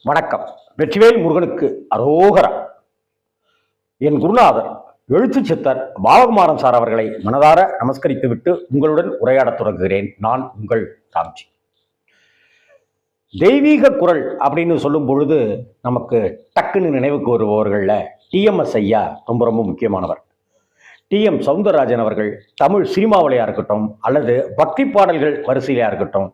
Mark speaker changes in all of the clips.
Speaker 1: வணக்கம். வெற்றிவேல் முருகனுக்கு அரோகரா. என் குருநாதர் எழுத்து சித்தர் பாலகுமாரன் சார் அவர்களை மனதார நமஸ்கரித்துவிட்டு உங்களுடன் உரையாடத் தொடங்குகிறேன். நான் உங்கள் ராம்ஜி. தெய்வீக குரல் அப்படின்னு சொல்லும் பொழுது நமக்கு டக்குன்னு நினைவுக்கு வருபவர்களில் டிஎம்எஸ் ஐயா ரொம்ப ரொம்ப முக்கியமானவர். டிஎம் சவுந்தரராஜன் அவர்கள் தமிழ் சினிமாவிலையா இருக்கட்டும் அல்லது பக்தி பாடல்கள் வரிசையிலையா இருக்கட்டும்,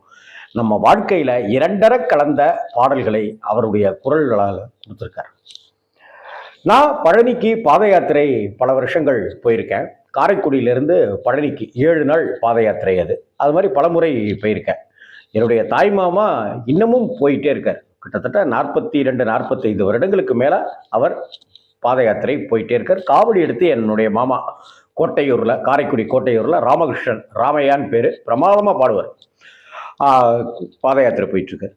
Speaker 1: நம்ம வாழ்க்கையில இரண்டர கலந்த பாடல்களை அவருடைய குரல்களால் கொடுத்துருக்கார். நான் பழனிக்கு பாத யாத்திரை பல வருஷங்கள் போயிருக்கேன். காரைக்குடியிலிருந்து பழனிக்கு 7 நாள் பாத யாத்திரை. அது மாதிரி பல முறை போயிருக்கேன். என்னுடைய தாய் மாமா இன்னமும் போயிட்டே இருக்கார். கிட்டத்தட்ட 42-45 வருடங்களுக்கு மேல அவர் பாத யாத்திரை போயிட்டே இருக்கார். காவடி எடுத்து என்னுடைய மாமா கோட்டையூர்ல, காரைக்குடி கோட்டையூர்ல ராமகிருஷ்ணன், ராமையான்னு பேரு, பிரமாதமா பாடுவார். பாத யாத்திரை போயிட்டு இருக்கு.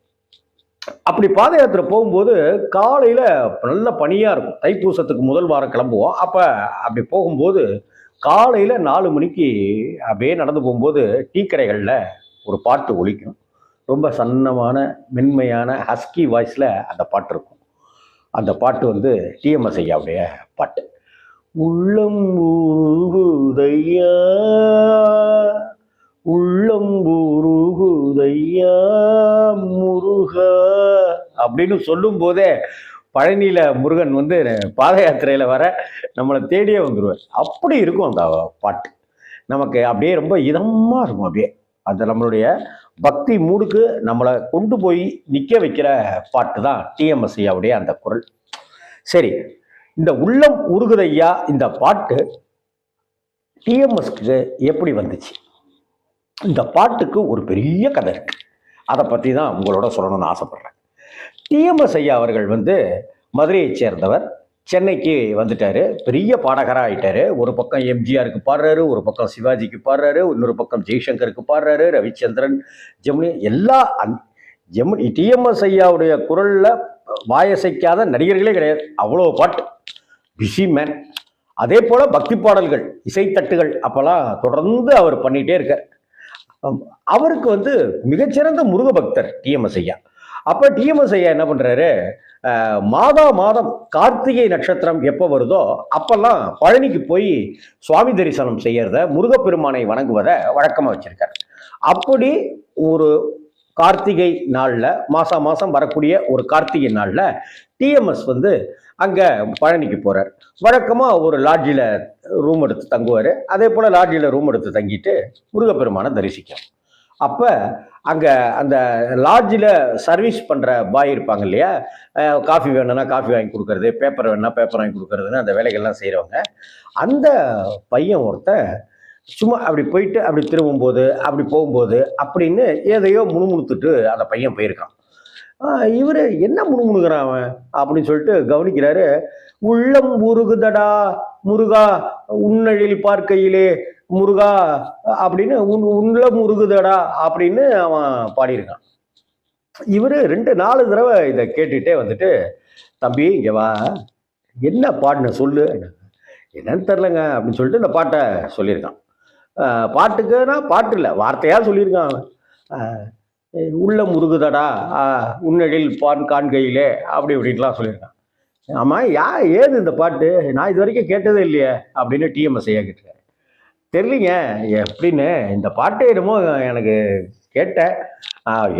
Speaker 1: அப்படி பாத யாத்திரை போகும்போது காலையில நல்ல பனியா இருக்கும். தைப்பூசத்துக்கு முதல் வாரம் கிளம்புவோம். அப்படி போகும்போது காலையில 4 மணிக்கு அப்படியே நடந்து போகும்போது டீ கடைகள்ல ஒரு பாட்டு ஒலிக்கும். ரொம்ப சன்னமான மென்மையான ஹஸ்கி வாய்ஸ்ல அந்த பாட்டு இருக்கும். அந்த பாட்டு வந்து டிஎம்எஸ் ஐயாவுடைய பாட்டு. உள்ளம் ஊருகுதையா, உள்ளம் ஊருகுதையா முருகா அப்படின்னு சொல்லும் போதே பழனியில முருகன் வந்து பாத யாத்திரையில வர நம்மளை தேடியே வந்துடுவார். அப்படி இருக்கும் அந்த பாட்டு. நமக்கு அப்படியே ரொம்ப இதமா இருக்கும். அப்படியே அந்த நம்மளுடைய பக்தி மூடுக்கு நம்மளை கொண்டு போய் நிற்க வைக்கிற பாட்டு தான் டிஎம்எஸ் ஐயாவுடைய அந்த குரல். சரி, இந்த உள்ளம் உருகுதையா இந்த பாட்டு டிஎம்எஸ்க்கு எப்படி வந்துச்சு? இந்த பாட்டுக்கு ஒரு பெரிய கதை இருக்கு. அதை பற்றி தான் உங்களோட சொல்லணும்னு ஆசைப்படுறேன். டிஎம்எஸ் ஐயா அவர்கள் வந்து மதுரையை சேர்ந்தவர். சென்னைக்கு வந்துட்டாரு. பெரிய பாடகராக ஆயிட்டாரு. ஒரு பக்கம் எம்ஜிஆருக்கு பாடுறாரு, ஒரு பக்கம் சிவாஜிக்கு பாடுறாரு, இன்னொரு பக்கம் ஜெய்சங்கருக்கு பாடுறாரு, ரவிச்சந்திரன், ஜெமினி, எல்லா ஜெமினி. டிஎம்எஸ் ஐயாவுடைய குரல்ல வாயசைக்காத நடிகர்களே கிடையாது. அவ்வளோ பாட்டு. Busy man. அதே போல பக்தி பாடல்கள், இசைத்தட்டுகள் அப்பெல்லாம் தொடர்ந்து அவர் பண்ணிட்டே இருக்கார். அவருக்கு வந்து மிகச்சிறந்த முருக பக்தர் டிஎம்எஸ் ஐயா. அப்ப டிஎம்எஸ் ஐயா என்ன பண்றாரு, மாதம் கார்த்திகை நட்சத்திரம் எப்போ வருதோ அப்பெல்லாம் பழனிக்கு போய் சுவாமி தரிசனம் செய்யறத, முருகப்பெருமானை வணங்குவதை வழக்கமா வச்சிருக்காரு. அப்படி ஒரு கார்த்திகை நாள்ல, மாசம் வரக்கூடிய ஒரு கார்த்திகை நாள்ல டிஎம்எஸ் வந்து அங்க பழனிக்கு போறார். வழக்கமா ஒரு லாட்ஜில ரூம் எடுத்து தங்குவார். அதே போல லாட்ஜில ரூம் எடுத்து தங்கிட்டு முருகப்பெருமானை தரிசிக்கும். அப்ப அங்க அந்த லாட்ஜில் சர்வீஸ் பண்ற பாய் இருப்பாங்க இல்லையா, காஃபி வேணும்னா காஃபி வாங்கி கொடுக்கறது, பேப்பர் வேணும்னா பேப்பர் வாங்கி கொடுக்கறதுன்னு அந்த வேலைகள்லாம் செய்யறவங்க. அந்த பையன் ஒருத்தன் சும்மா அப்படி போயிட்டு அப்படி திரும்பும்போது அப்படி போகும்போது அப்படின்னு ஏதையோ முணுமுணுத்துட்டு அந்த பையன் போயிருக்கான். இவரு என்ன முணுமுணுகிறான் அவன் அப்படின்னு சொல்லிட்டு கவனிக்கிறாரு. உள்ளம் உருகுதடா முருகா உன்னழில் பார்க்கையிலே முருகா அப்படின்னு உள்ளம் உருகுதடா அப்படின்னு அவன் பாடியிருக்கான். இவரு 2-4 தடவை இதை கேட்டுட்டே வந்துட்டு, தம்பி இங்க வா, என்ன பாடுன சொல்லு. என்னன்னு தெரிலங்க அப்படின்னு சொல்லிட்டு இந்த பாட்டை சொல்லியிருக்கான். பாட்டுக்குன்னா பாட்டு இல்லை, வார்த்தையா சொல்லியிருக்கான் அவன். உள்ள முருகுதடா உன்னழில் பான் காண்கையிலே அப்படி இப்படின்லாம் சொல்லியிருக்கான். ஆமா, ஏது இந்த பாட்டு, நான் இது வரைக்கும் கேட்டதே இல்லையே அப்படின்னு டிஎம்எஸ் ஐயா கேட்டிருக்காரு. தெரியலிங்க எப்படின்னு, இந்த பாட்டு என்னமோ எனக்கு கேட்டேன்,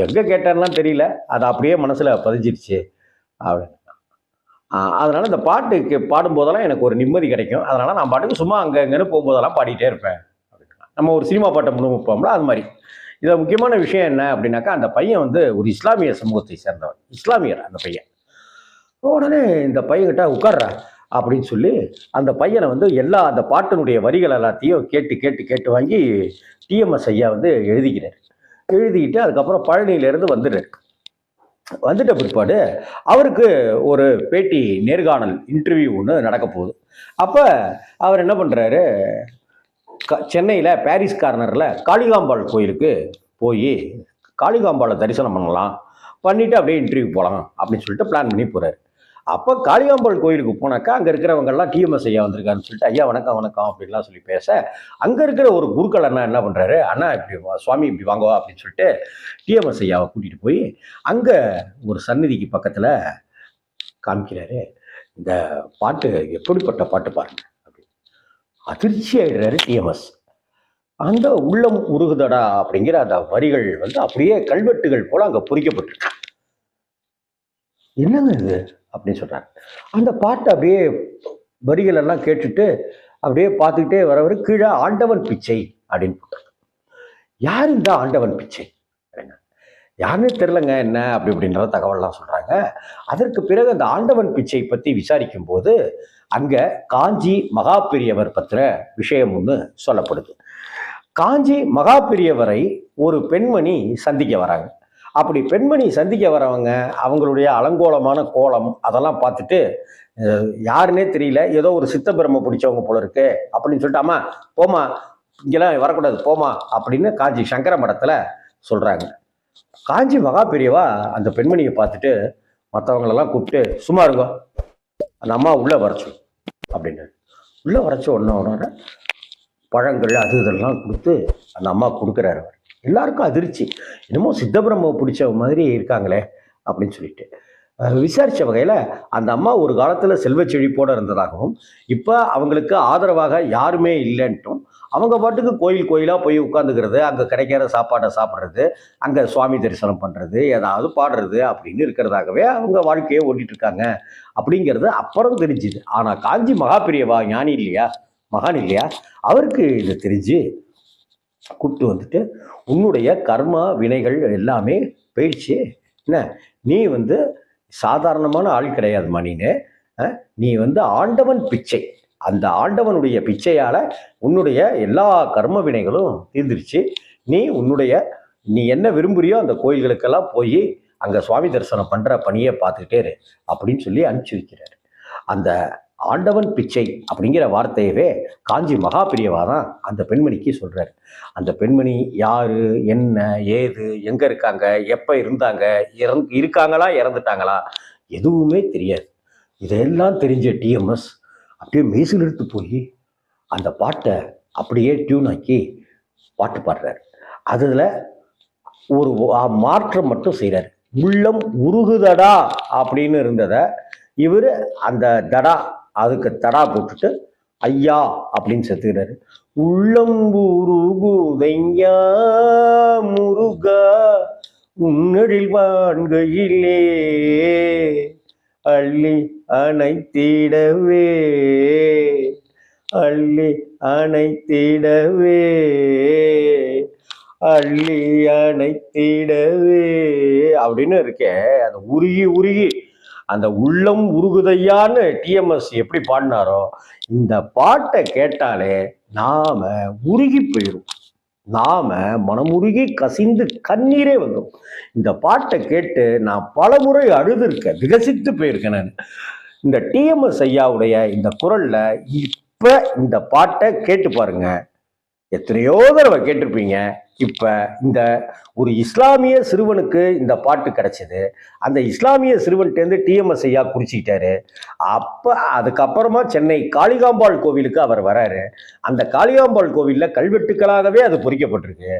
Speaker 1: எங்கே கேட்டேன்லாம் தெரியல, அது அப்படியே மனசில் பதிஞ்சிருச்சு அப்படின்னு. அதனால இந்த பாட்டு பாடும்போதெல்லாம் எனக்கு ஒரு நிம்மதி கிடைக்கும். அதனால நான் பாட்டுக்கு சும்மா அங்கே எங்கன்னு போகும்போதெல்லாம் பாடிட்டே இருப்பேன் அப்படின்னா. நம்ம ஒரு சினிமா பாட்டை முழுமைப்போம்ல, அது மாதிரி. இதில் முக்கியமான விஷயம் என்ன அப்படின்னாக்கா, அந்த பையன் வந்து ஒரு இஸ்லாமிய சமூகத்தை சேர்ந்தவன், இஸ்லாமியர் அந்த பையன். உடனே இந்த பையன்கிட்ட உட்கார்றா அப்படின்னு சொல்லி அந்த பையனை வந்து அந்த பாட்டினுடைய வரிகள் எல்லாத்தையும் கேட்டு வாங்கி டிஎம்எஸ் ஐயா வந்து எழுதிக்கிறார். எழுதிக்கிட்டு அதுக்கப்புறம் பழனியிலேருந்து வந்துட்ட பிற்பாடு அவருக்கு ஒரு பேட்டி, நேர்காணல், இன்டர்வியூ ஒன்று நடக்க போகுது. அப்போ அவர் என்ன பண்ணுறாரு, சென்னையில் பாரிஸ் கார்னரில் காளிகாம்பாள் கோயிலுக்கு போய் காளிகாம்பாளை தரிசனம் பண்ணலாம், பண்ணிவிட்டு அப்படியே இன்டர்வியூ போகலாம் அப்படின்னு சொல்லிட்டு பிளான் பண்ணி போகிறார். அப்போ காளிகாம்பாள் கோயிலுக்கு போனாக்கா அங்கே இருக்கிறவங்கெல்லாம் டிஎம்எஸ் ஐயா வந்திருக்காருன்னு சொல்லிட்டு ஐயா வணக்கம் வணக்கம் அப்படின்லாம் சொல்லி பேச அங்கே இருக்கிற ஒரு குருக்கள் அண்ணா என்ன பண்ணுறாரு, அண்ணா இப்படி சுவாமி இப்படி வாங்குவா அப்படின்னு சொல்லிட்டு டிஎம்எஸ் ஐயாவை கூட்டிகிட்டு போய் அங்கே ஒரு சந்நிதிக்கு பக்கத்தில் காமிக்கிறாரு. இந்த பாட்டு எப்படிப்பட்ட பாட்டு பாருங்க அப்படி அதிர்ச்சி ஆயிடுறாரு டிஎம்எஸ். அந்த உள்ளம் உருகுதடா அப்படிங்கிற அந்த வரிகள் வந்து அப்படியே கல்வெட்டுகள் போல அங்கே பொறிக்கப்பட்டிருக்கு. என்னங்க இது அப்படின்னு சொல்றாங்க. அந்த பாட்டை அப்படியே வரிகள் எல்லாம் கேட்டுட்டு அப்படியே பார்த்துக்கிட்டே வரவர் கீழே ஆண்டவன் பிச்சை அப்படின்னு போட்டாங்க. யார் இந்த ஆண்டவன் பிச்சை? யாருன்னு தெரிலங்க என்ன அப்படி அப்படின்ற தகவல்லாம் சொல்றாங்க. அதற்கு பிறகு அந்த ஆண்டவன் பிச்சை பற்றி விசாரிக்கும் போது அங்க காஞ்சி மகா பெரியவர் பற்றின விஷயம் ஒன்று சொல்லப்படுது. காஞ்சி மகா பெரியவரை ஒரு பெண்மணி சந்திக்க வராங்க. அப்படி பெண்மணி சந்திக்க வரவங்க அவங்களுடைய அலங்கோலமான கோலம் அதெல்லாம் பார்த்துட்டு யாருன்னே தெரியல, ஏதோ ஒரு சித்த பிரம்ம பிடிச்சவங்க போல இருக்கு அப்படின்னு சொல்லிட்டு அம்மா போமா இங்கெல்லாம் வரக்கூடாது போமா அப்படின்னு காஞ்சி சங்கர மடத்தில் சொல்றாங்க. காஞ்சி மகா பெரியவா அந்த பெண்மணியை பார்த்துட்டு மற்றவங்களெல்லாம் கூப்பிட்டு சும்மா இருங்க அந்த அம்மா உள்ள வரச்சு அப்படின்னு உள்ள வரச்ச உடனே பழங்கள் அது இதெல்லாம் கொடுத்து அந்த அம்மா கொடுக்குறாரு. அவர் எல்லாருக்கும் அதிர்ச்சி, என்னமோ சித்தபிரம்ம பிடிச்ச மாதிரி இருக்காங்களே அப்படின்னு சொல்லிட்டு விசாரித்த வகையில் அந்த அம்மா ஒரு காலத்தில் செல்வ செழிப்போடு இருந்ததாகவும் இப்போ அவங்களுக்கு ஆதரவாக யாருமே இல்லைன்ட்டும் அவங்க பாட்டுக்கு கோயில் கோயிலாக போய் உட்காந்துக்கிறது, அங்கே கிடைக்கிற சாப்பாடை சாப்பிட்றது, அங்கே சுவாமி தரிசனம் பண்ணுறது, ஏதாவது பாடுறது அப்படின்னு இருக்கிறதாகவே அவங்க வாழ்க்கையை ஓட்டிகிட்டு இருக்காங்க அப்படிங்கிறது அப்புறம் தெரிஞ்சுது. ஆனால் காஞ்சி மகா பெரியவா ஞானி இல்லையா, மகான் இல்லையா, அவருக்கு இது தெரிஞ்சு கூப்பிட்டு வந்துட்டு உன்னுடைய கர்மா வினைகள் எல்லாமே போயிடுச்சு, என்ன நீ வந்து சாதாரணமான ஆள் கிடையாதுமா, நீ வந்து ஆண்டவன் பிச்சை, அந்த ஆண்டவனுடைய பிச்சையால் உன்னுடைய எல்லா கர்ம வினைகளும் தீர்ந்துருச்சு, நீ என்ன விரும்புறியோ அந்த கோயில்களுக்கெல்லாம் போய் அங்கே சுவாமி தரிசனம் பண்ணுற பணியை பார்த்துக்கிட்டே இரு அப்படின்னு சொல்லி அனுப்பிச்சி வைக்கிறாரு. அந்த ஆண்டவன் பிச்சை அப்படிங்கிற வார்த்தையவே காஞ்சி மகா பெரியவா தான் அந்த பெண்மணிக்கு சொல்றாரு. அந்த பெண்மணி யாரு, என்ன, ஏது, எங்க இருக்காங்க, எப்ப இருந்தாங்க, இருக்காங்களா இறந்துட்டாங்களா எதுவுமே தெரியாது. இதெல்லாம் தெரிஞ்ச டிஎம்எஸ் அப்படியே மெய்சில் எடுத்து போய் அந்த பாட்டை அப்படியே டியூன் ஆக்கி பாட்டு பாடுறாரு. அதில் ஒரு மாற்றம் மட்டும் செய்கிறார். உள்ளம் உருகுதடா அப்படின்னு இருந்ததை இவர் அந்த தடா அதுக்கு தடா போட்டுட்டு ஐயா அப்படின்னு செத்துக்கிறாரு. உள்ளம் உருகுதையா முருகா உன்னடில் வான்கையிலே அள்ளி அணைத்திடவே அள்ளி அணைத்திடவே அள்ளி அணைத்திடவே அப்படின்னு இருக்கே. அது உருகி உருகி அந்த உள்ளம் உருகுதையான்னு டிஎம்எஸ் எப்படி பாடினாரோ இந்த பாட்டை கேட்டாலே நாம உருகி போயிடும், நாம மனமுருகி கசிந்து கண்ணீரே வந்துடும். இந்த பாட்டை கேட்டு நான் பல முறை அழுதுருக்கேன், விகசித்து போயிருக்கேன் நான். இந்த டிஎம்எஸ் ஐயாவுடைய இந்த குரல்ல இப்ப இந்த பாட்டை கேட்டு பாருங்க, எத்தனையோ தடவை கேட்டிருப்பீங்க. இப்ப இந்த ஒரு இஸ்லாமிய சிறுவனுக்கு இந்த பாட்டு கிடைச்சது, அந்த இஸ்லாமிய சிறுவன்கிட்டேருந்து டிஎம்எஸ் ஐயா குறிச்சிக்கிட்டாரு. அப்ப அதுக்கப்புறமா சென்னை காளிகாம்பாள் கோவிலுக்கு அவர் வராரு. அந்த காளிகாம்பாள் கோவில்ல கல்வெட்டுக்களாகவே அது பொறிக்கப்பட்டிருக்கு,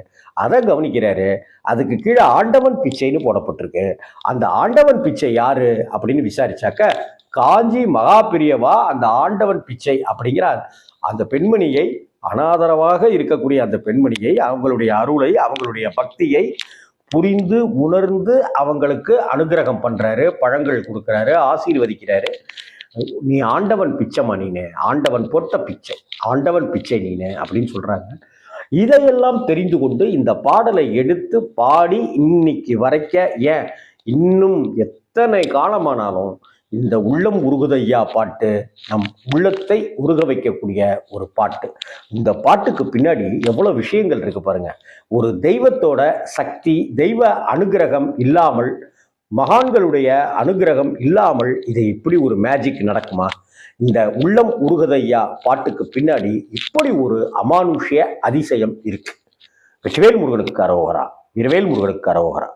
Speaker 1: அதை கவனிக்கிறாரு. அதுக்கு கீழே ஆண்டவன் பிச்சைன்னு போடப்பட்டிருக்கு. அந்த ஆண்டவன் பிச்சை யாரு அப்படின்னு விசாரிச்சாக்க காஞ்சி மகா பெரியவா அந்த ஆண்டவன் பிச்சை அப்படிங்கிற அந்த பெண்மணியை, அனாதரவாக இருக்கக்கூடிய அந்த பெண்மணியை, அவங்களுடைய அருளை, அவங்களுடைய பக்தியை புரிந்து உணர்ந்து அவங்களுக்கு அனுகிரகம் பண்றாரு, பழங்கள் கொடுக்குறாரு, ஆசீர்வதிக்கிறாரு. நீ ஆண்டவன் பிச்சைமா, நீனு ஆண்டவன் போட்ட பிச்சை, ஆண்டவன் பிச்சை நீனு அப்படின்னு சொல்றாங்க. இதையெல்லாம் தெரிந்து கொண்டு இந்த பாடலை எடுத்து பாடி இன்னைக்கு வரைக்க, ஏன் இன்னும் எத்தனை காலமானாலும் இந்த உள்ளம் உருகுதையா பாட்டு நம் உள்ளத்தை உருக வைக்கக்கூடிய ஒரு பாட்டு. இந்த பாட்டுக்கு பின்னாடி எவ்வளவு விஷயங்கள் இருக்கு பாருங்க. ஒரு தெய்வத்தோட சக்தி, தெய்வ அனுகிரகம் இல்லாமல், மகான்களுடைய அனுகிரகம் இல்லாமல் இது இப்படி ஒரு மேஜிக் நடக்குமா? இந்த உள்ளம் உருகுதையா பாட்டுக்கு பின்னாடி இப்படி ஒரு அமானுஷ்ய அதிசயம் இருக்கு. வெற்றிவேல் முருகனுக்கு அரோகரா, வீரவேல் முருகனுக்கு அரோகரா.